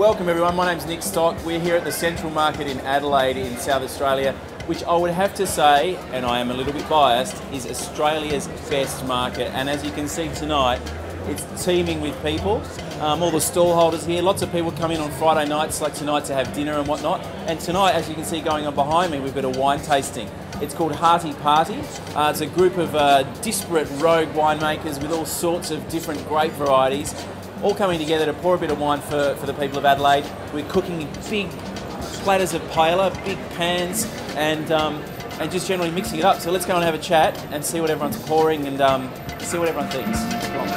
Welcome everyone, my name's Nick Stock. We're here at the Central Market in Adelaide in South Australia, which I would have to say, and I am a little bit biased, is Australia's best market. And as you can see tonight, it's teeming with people. All the stall holders here, lots of people come in on Friday nights like tonight to have dinner and whatnot. And tonight, as you can see going on behind me, we've got a wine tasting. It's called Hearty Party. It's a group of disparate rogue winemakers with all sorts of different grape varieties, all coming together to pour a bit of wine for the people of Adelaide. We're cooking in big platters of paella, big pans, and just generally mixing it up. So let's go and have a chat and see what everyone's pouring and see what everyone thinks. Come on.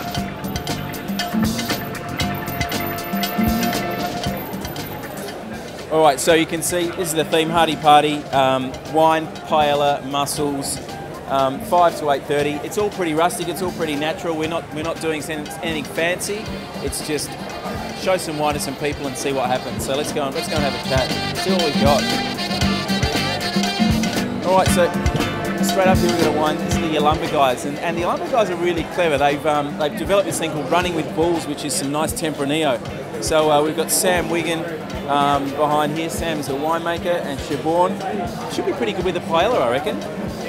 All right, so you can see this is the theme, Hearty Party, wine, paella, mussels, 5 to 8:30. It's all pretty rustic. It's all pretty natural. We're not doing anything fancy. It's just show some wine to some people and see what happens. So let's go and have a chat. See what we've got. All right, so straight up here we've got a wine. This is the Yalumba guys, and the Yalumba guys are really clever. They've developed this thing called Running with Bulls, which is some nice Tempranillo. So we've got Sam Wigan behind here. Sam's a winemaker, and Siobhan should be pretty good with the paella, I reckon.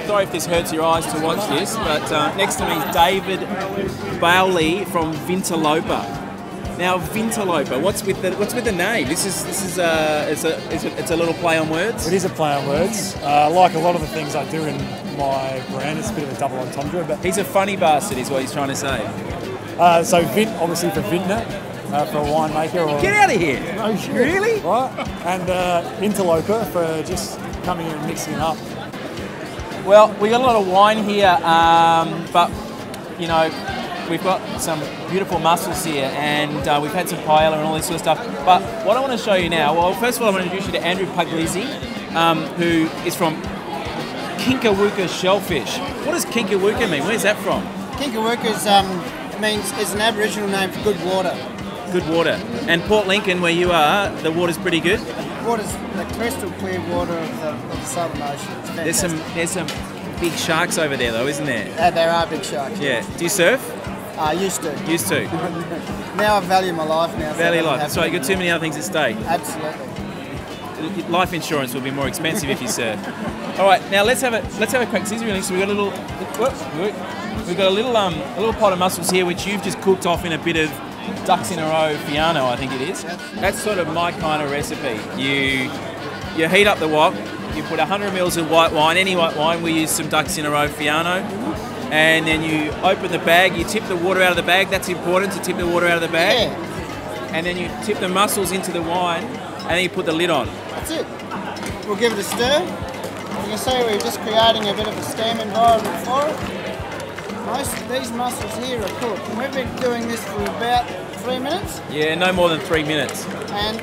Sorry if this hurts your eyes to watch this, but next to me is David Bailey from Vintalopa. Now Vintalopa, what's with the name? This is it's a little play on words. It is a play on words. Like a lot of the things I do in my brand, it's a bit of a double entendre. But he's a funny bastard, is what he's trying to say. So Vint, obviously for vintner, for a winemaker. Or, get out of here! No shit. Really? Right. And interloper for just coming in and mixing it up. Well, we got a lot of wine here, but you know, we've got some beautiful mussels here, and we've had some paella and all this sort of stuff. But what I want to show you now, well, first of all, I want to introduce you to Andrew Puglisi, who is from Kinkawuka Shellfish. What does Kinkawuka mean? Where's that from? Kinkawuka is an Aboriginal name for good water. Good water. And Port Lincoln, where you are, the water's pretty good? The water's the crystal clear water of the Southern Ocean. There's some big sharks over there, though, isn't there? There are big sharks. Yeah. Do you surf? Used to. Used to. Now I value my life now. Value life. That's right. You've got too many other things at stake. Absolutely. Life insurance will be more expensive if you surf. All right. Now let's have a quick scissor release. So we've got a little. We've got a little pot of mussels here, which you've just cooked off in a bit of ducks in a row Fiano, I think it is. That's sort of my kind of recipe. You heat up the wok, you put 100 ml of white wine, any white wine, we use some ducks in a row Fiano, and then you open the bag, you tip the water out of the bag, that's important to tip the water out of the bag, and then you tip the mussels into the wine, and then you put the lid on. That's it. We'll give it a stir. You can see we're just creating a bit of a steam environment for it. Most of these mussels here are cooked, and we've been doing this for about 3 minutes. Yeah, no more than 3 minutes. And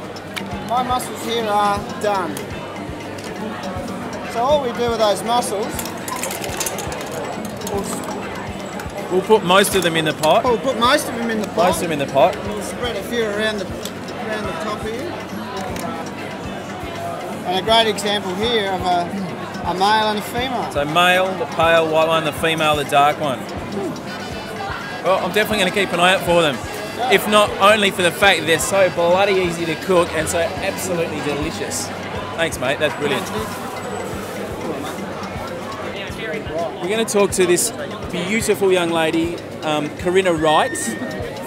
my mussels here are done. So all we do with those mussels, we'll put most of them in the pot. We'll put most of them in the pot. Most of them in the pot. We'll spread a few around the top here. And a great example here of a male and a female. So male, the pale white one, the female, the dark one. Well, I'm definitely going to keep an eye out for them. If not only for the fact that they're so bloody easy to cook and so absolutely delicious. Thanks, mate. That's brilliant. We're going to talk to this beautiful young lady, Corinna Wright,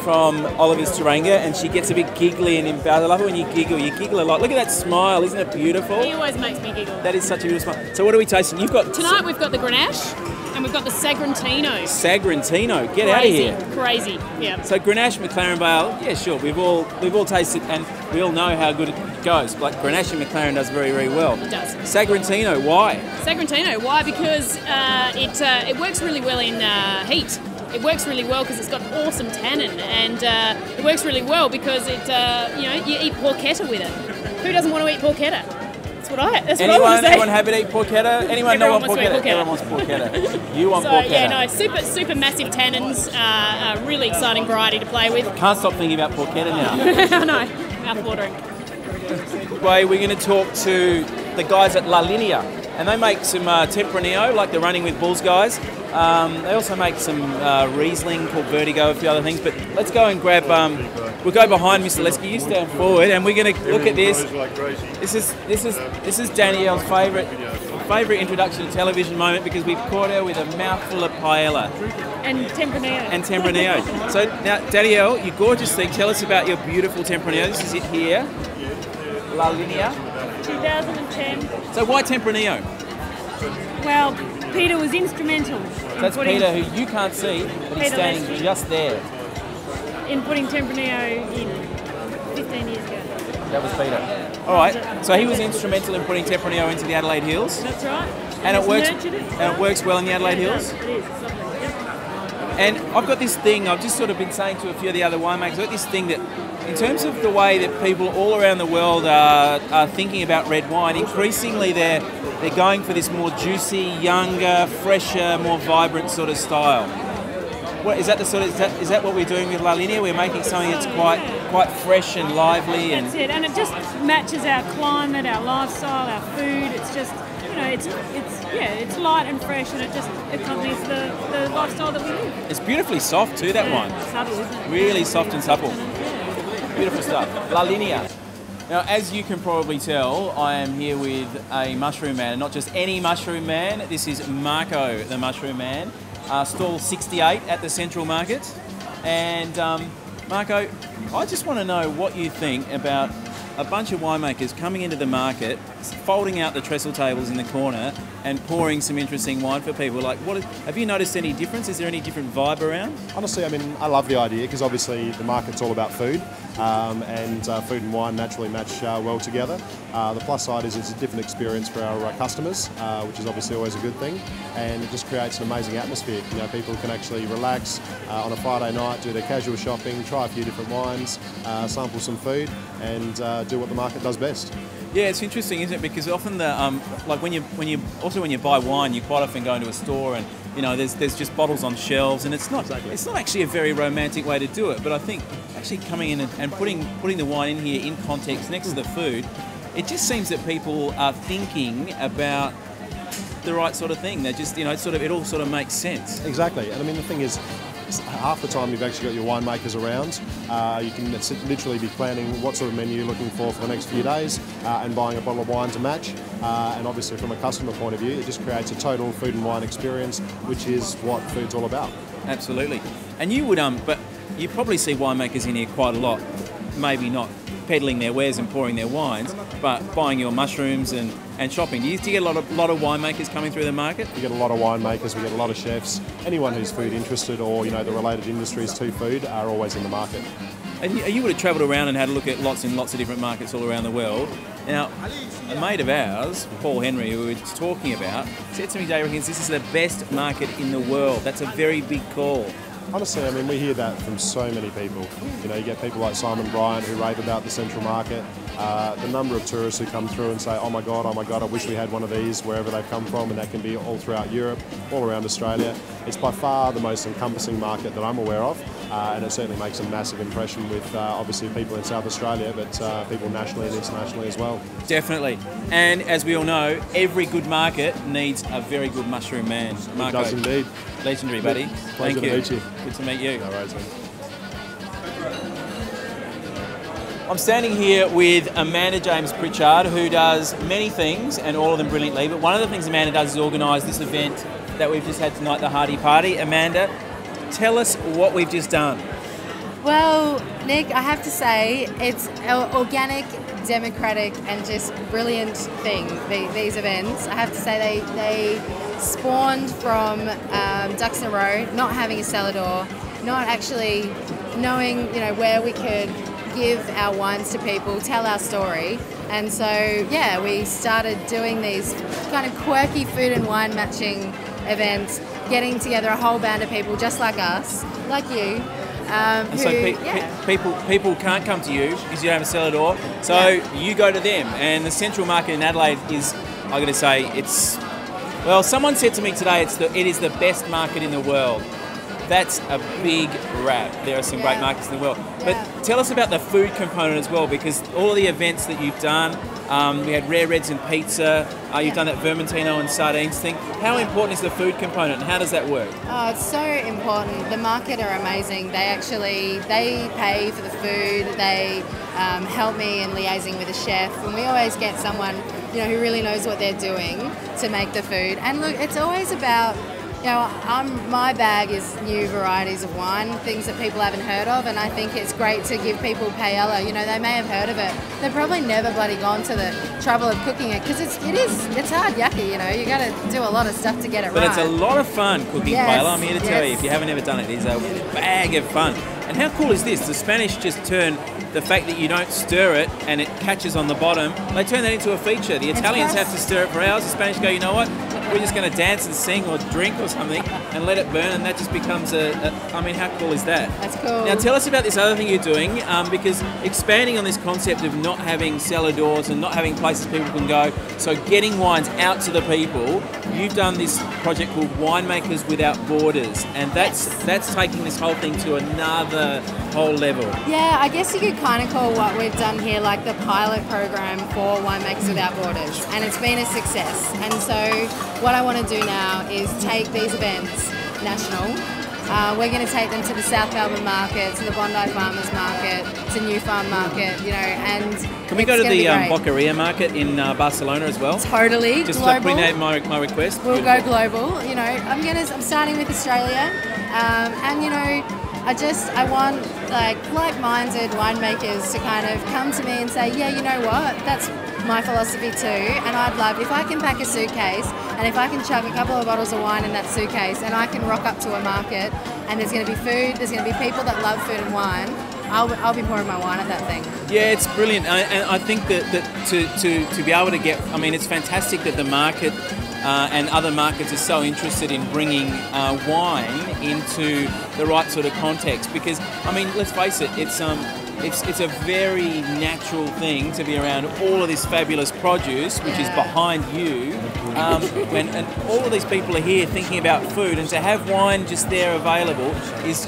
from Oliver's Turanga, and she gets a bit giggly and embarrassed. I love it when you giggle a lot. Look at that smile, isn't it beautiful? He always makes me giggle. That is such a beautiful smile. So what are we tasting? Tonight we've got the Grenache and we've got the Sagrantino. Sagrantino, get out of here. Crazy, yeah. So Grenache, McLaren Vale, yeah, sure. We've all tasted and we all know how good it goes. Like Grenache and McLaren does very, very well. It does. Sagrantino, why? Sagrantino, why? Because it works really well in heat. It works really well because it's got awesome tannin, and it works really well because it, you eat porchetta with it. Who doesn't want to eat porchetta? That's what I want to say. Anyone happy to eat porchetta? Anyone know what porchetta? Everyone wants porchetta. You want porchetta. Yeah, no, super massive tannins, really exciting variety to play with. Can't stop thinking about porchetta now. I know, mouth-watering. We're going to talk to the guys at La Linea. and they make some Tempranillo, like the Running with Bulls guys. They also make some Riesling called Vertigo, a few other things. But let's go and grab. We'll go behind Mr. Lesky. You stand forward, and we're going to look at this. This is Danielle's favourite introduction to television moment, because we've caught her with a mouthful of paella. And Tempranillo. So now, Danielle, you gorgeous thing. Tell us about your beautiful Tempranillo. This is it here. La Linea. 2010. So why Tempranillo? Well, Peter was instrumental. So that's Peter, who you can't see, but he's standing just there. In putting Tempranillo in 15 years ago. That was Peter. All right. So he was instrumental in putting Tempranillo into the Adelaide Hills. That's right. And it works. And it works well in the Adelaide Hills. It is. It's lovely. Yep. And I've got this thing. I've just sort of been saying to a few of the other winemakers. I've got this thing that, in terms of the way that people all around the world are thinking about red wine, increasingly they're going for this more juicy, younger, fresher, more vibrant sort of style. What is that? Is that what we're doing with La Linea? We're making something that's quite fresh and lively, and that's it. And it just matches our climate, our lifestyle, our food. It's just, it's light and fresh, and it just accompanies the lifestyle that we live. It's beautifully soft too. That one. Subtle, isn't it? Really soft and supple. Beautiful stuff. La Linea. Now, as you can probably tell, I am here with a mushroom man, and not just any mushroom man. This is Marco, the mushroom man. Stall 68 at the Central Market. And Marco, I just want to know what you think about a bunch of winemakers coming into the market, folding out the trestle tables in the corner and pouring some interesting wine for people. Like, have you noticed any difference? Is there any different vibe around? Honestly, I mean, I love the idea, because obviously the market's all about food, and food and wine naturally match well together. The plus side is it's a different experience for our customers, which is obviously always a good thing, and it just creates an amazing atmosphere. You know, people can actually relax on a Friday night, do their casual shopping, try a few different wines, sample some food, and do what the market does best. Yeah, it's interesting, isn't it? Because often like when you buy wine, you quite often go into a store and there's just bottles on shelves, and it's not actually a very romantic way to do it. But I think actually coming in and putting the wine in here in context next to the food, it just seems that people are thinking about the right sort of thing. They're just it all sort of makes sense. Exactly, and I mean the thing is, half the time you've actually got your winemakers around. You can literally be planning what sort of menu you're looking for the next few days, and buying a bottle of wine to match. And obviously from a customer point of view, it just creates a total food and wine experience, which is what food's all about. Absolutely. And you would, but you probably see winemakers in here quite a lot, maybe not peddling their wares and pouring their wines, but buying your mushrooms and shopping. Do you get a lot of winemakers coming through the market? We get a lot of winemakers, we get a lot of chefs. Anyone who's food interested, or the related industries to food, are always in the market. And you would have travelled around and had a look at lots and lots of different markets all around the world. Now, a mate of ours, Paul Henry, who we were talking about, said to me, Dave, this is the best market in the world. That's a very big call. Honestly, I mean, we hear that from so many people. You get people like Simon Bryant who rave about the Central Market. The number of tourists who come through and say, oh my God, I wish we had one of these wherever they've come from, and that can be all throughout Europe, all around Australia. It's by far the most encompassing market that I'm aware of, and it certainly makes a massive impression with obviously people in South Australia, but people nationally and internationally as well. Definitely. And as we all know, every good market needs a very good mushroom man. Marco, it does indeed. Legendary, buddy. Pleasure to meet you. Good to meet you. No worries, man. I'm standing here with Amanda James Pritchard, who does many things, and all of them brilliantly, but one of the things Amanda does is organise this event that we've just had tonight, the Hearty Party. Amanda, tell us what we've just done. Well, Nick, I have to say, it's an organic, democratic and just brilliant thing, these events. I have to say they spawned from ducks in a row, not having a cellar door, not actually knowing where we could give our wines to people, tell our story. And so, yeah, we started doing these kind of quirky food and wine matching events, getting together a whole band of people just like us, like you. People can't come to you because you don't have a cellar door, so you go to them. And the Central Market in Adelaide is, I got to say, someone said to me today, it is the best market in the world. that's a big wrap. There are some great markets in the world. Yeah. But tell us about the food component as well, because all of the events that you've done, we had Rare Reds and pizza, you've done that Vermentino and sardines thing. How important is the food component, and how does that work? Oh, it's so important. The market are amazing. They pay for the food. They help me in liaising with the chef, and we always get someone who really knows what they're doing to make the food. And look, it's always about my bag is new varieties of wine, things that people haven't heard of, and I think it's great to give people paella. They may have heard of it. They've probably never bloody gone to the trouble of cooking it, because it's hard yucky. You got to do a lot of stuff to get it right. But it's a lot of fun cooking paella. I'm here to tell you, if you haven't ever done it, it's a bag of fun. And how cool is this? The Spanish just turn the fact that you don't stir it and it catches on the bottom, they turn that into a feature. The Italians have to stir it for hours. The Spanish go, you know what? We're just going to dance and sing or drink or something and let it burn, and that just becomes I mean, how cool is that? That's cool. Now tell us about this other thing you're doing, because expanding on this concept of not having cellar doors and not having places people can go, so getting wines out to the people, you've done this project called Winemakers Without Borders, and that's taking this whole thing to another whole level. Yeah, I guess you could kind of call what we've done here like the pilot program for Winemakers Without Borders, and it's been a success. And so what I want to do now is take these events national. We're going to take them to the South Melbourne Market, to the Bondi Farmers Market, to New Farm Market, and can we go to the Boqueria Market in Barcelona as well? Totally. Just global. putting that in my request. We'll go global. I'm starting with Australia, and I want like-minded winemakers to kind of come to me and say, yeah, you know what, that's my philosophy too, and I'd love if I can pack a suitcase and if I can chuck a couple of bottles of wine in that suitcase and I can rock up to a market and there's going to be food, there's going to be people that love food and wine, I'll be pouring my wine at that thing. Yeah, it's brilliant, and I think that to be able to get, I mean, it's fantastic that the market and other markets are so interested in bringing wine into the right sort of context, because, I mean, let's face it, it's a very natural thing to be around all of this fabulous produce, which is behind you, and all of these people are here thinking about food, and to have wine just there available is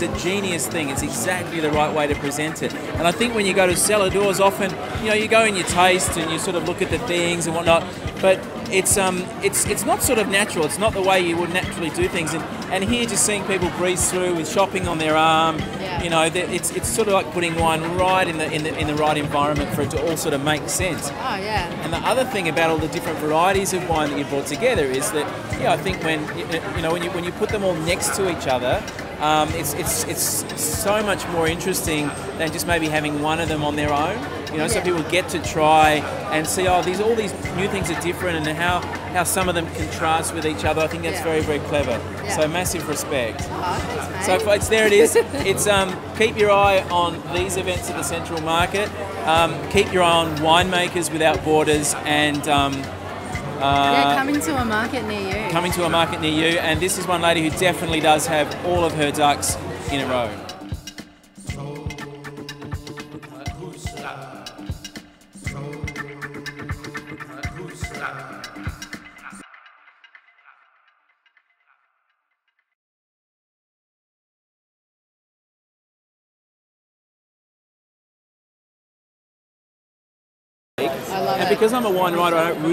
a genius thing. It's exactly the right way to present it. And I think when you go to cellar doors, often, you go in your taste and you sort of look at the things and whatnot, but it's not sort of natural. It's not the way you would naturally do things. And here, just seeing people breeze through with shopping on their arm, it's sort of like putting wine right in the right environment for it to all sort of make sense. Oh yeah. And the other thing about all the different varieties of wine that you brought together is that, I think when you put them all next to each other, it's so much more interesting than just maybe having one of them on their own. So people get to try and see, all these new things are different, and how some of them contrast with each other. I think that's very, very clever. Yeah. So massive respect. Oh, thanks, so folks, there it is. It's keep your eye on these events at the Central Market. Keep your eye on Winemakers Without Borders, and coming to a market near you. Coming to a market near you, and this is one lady who definitely does have all of her ducks in a row. I love it. And because I'm a wine writer, I don't really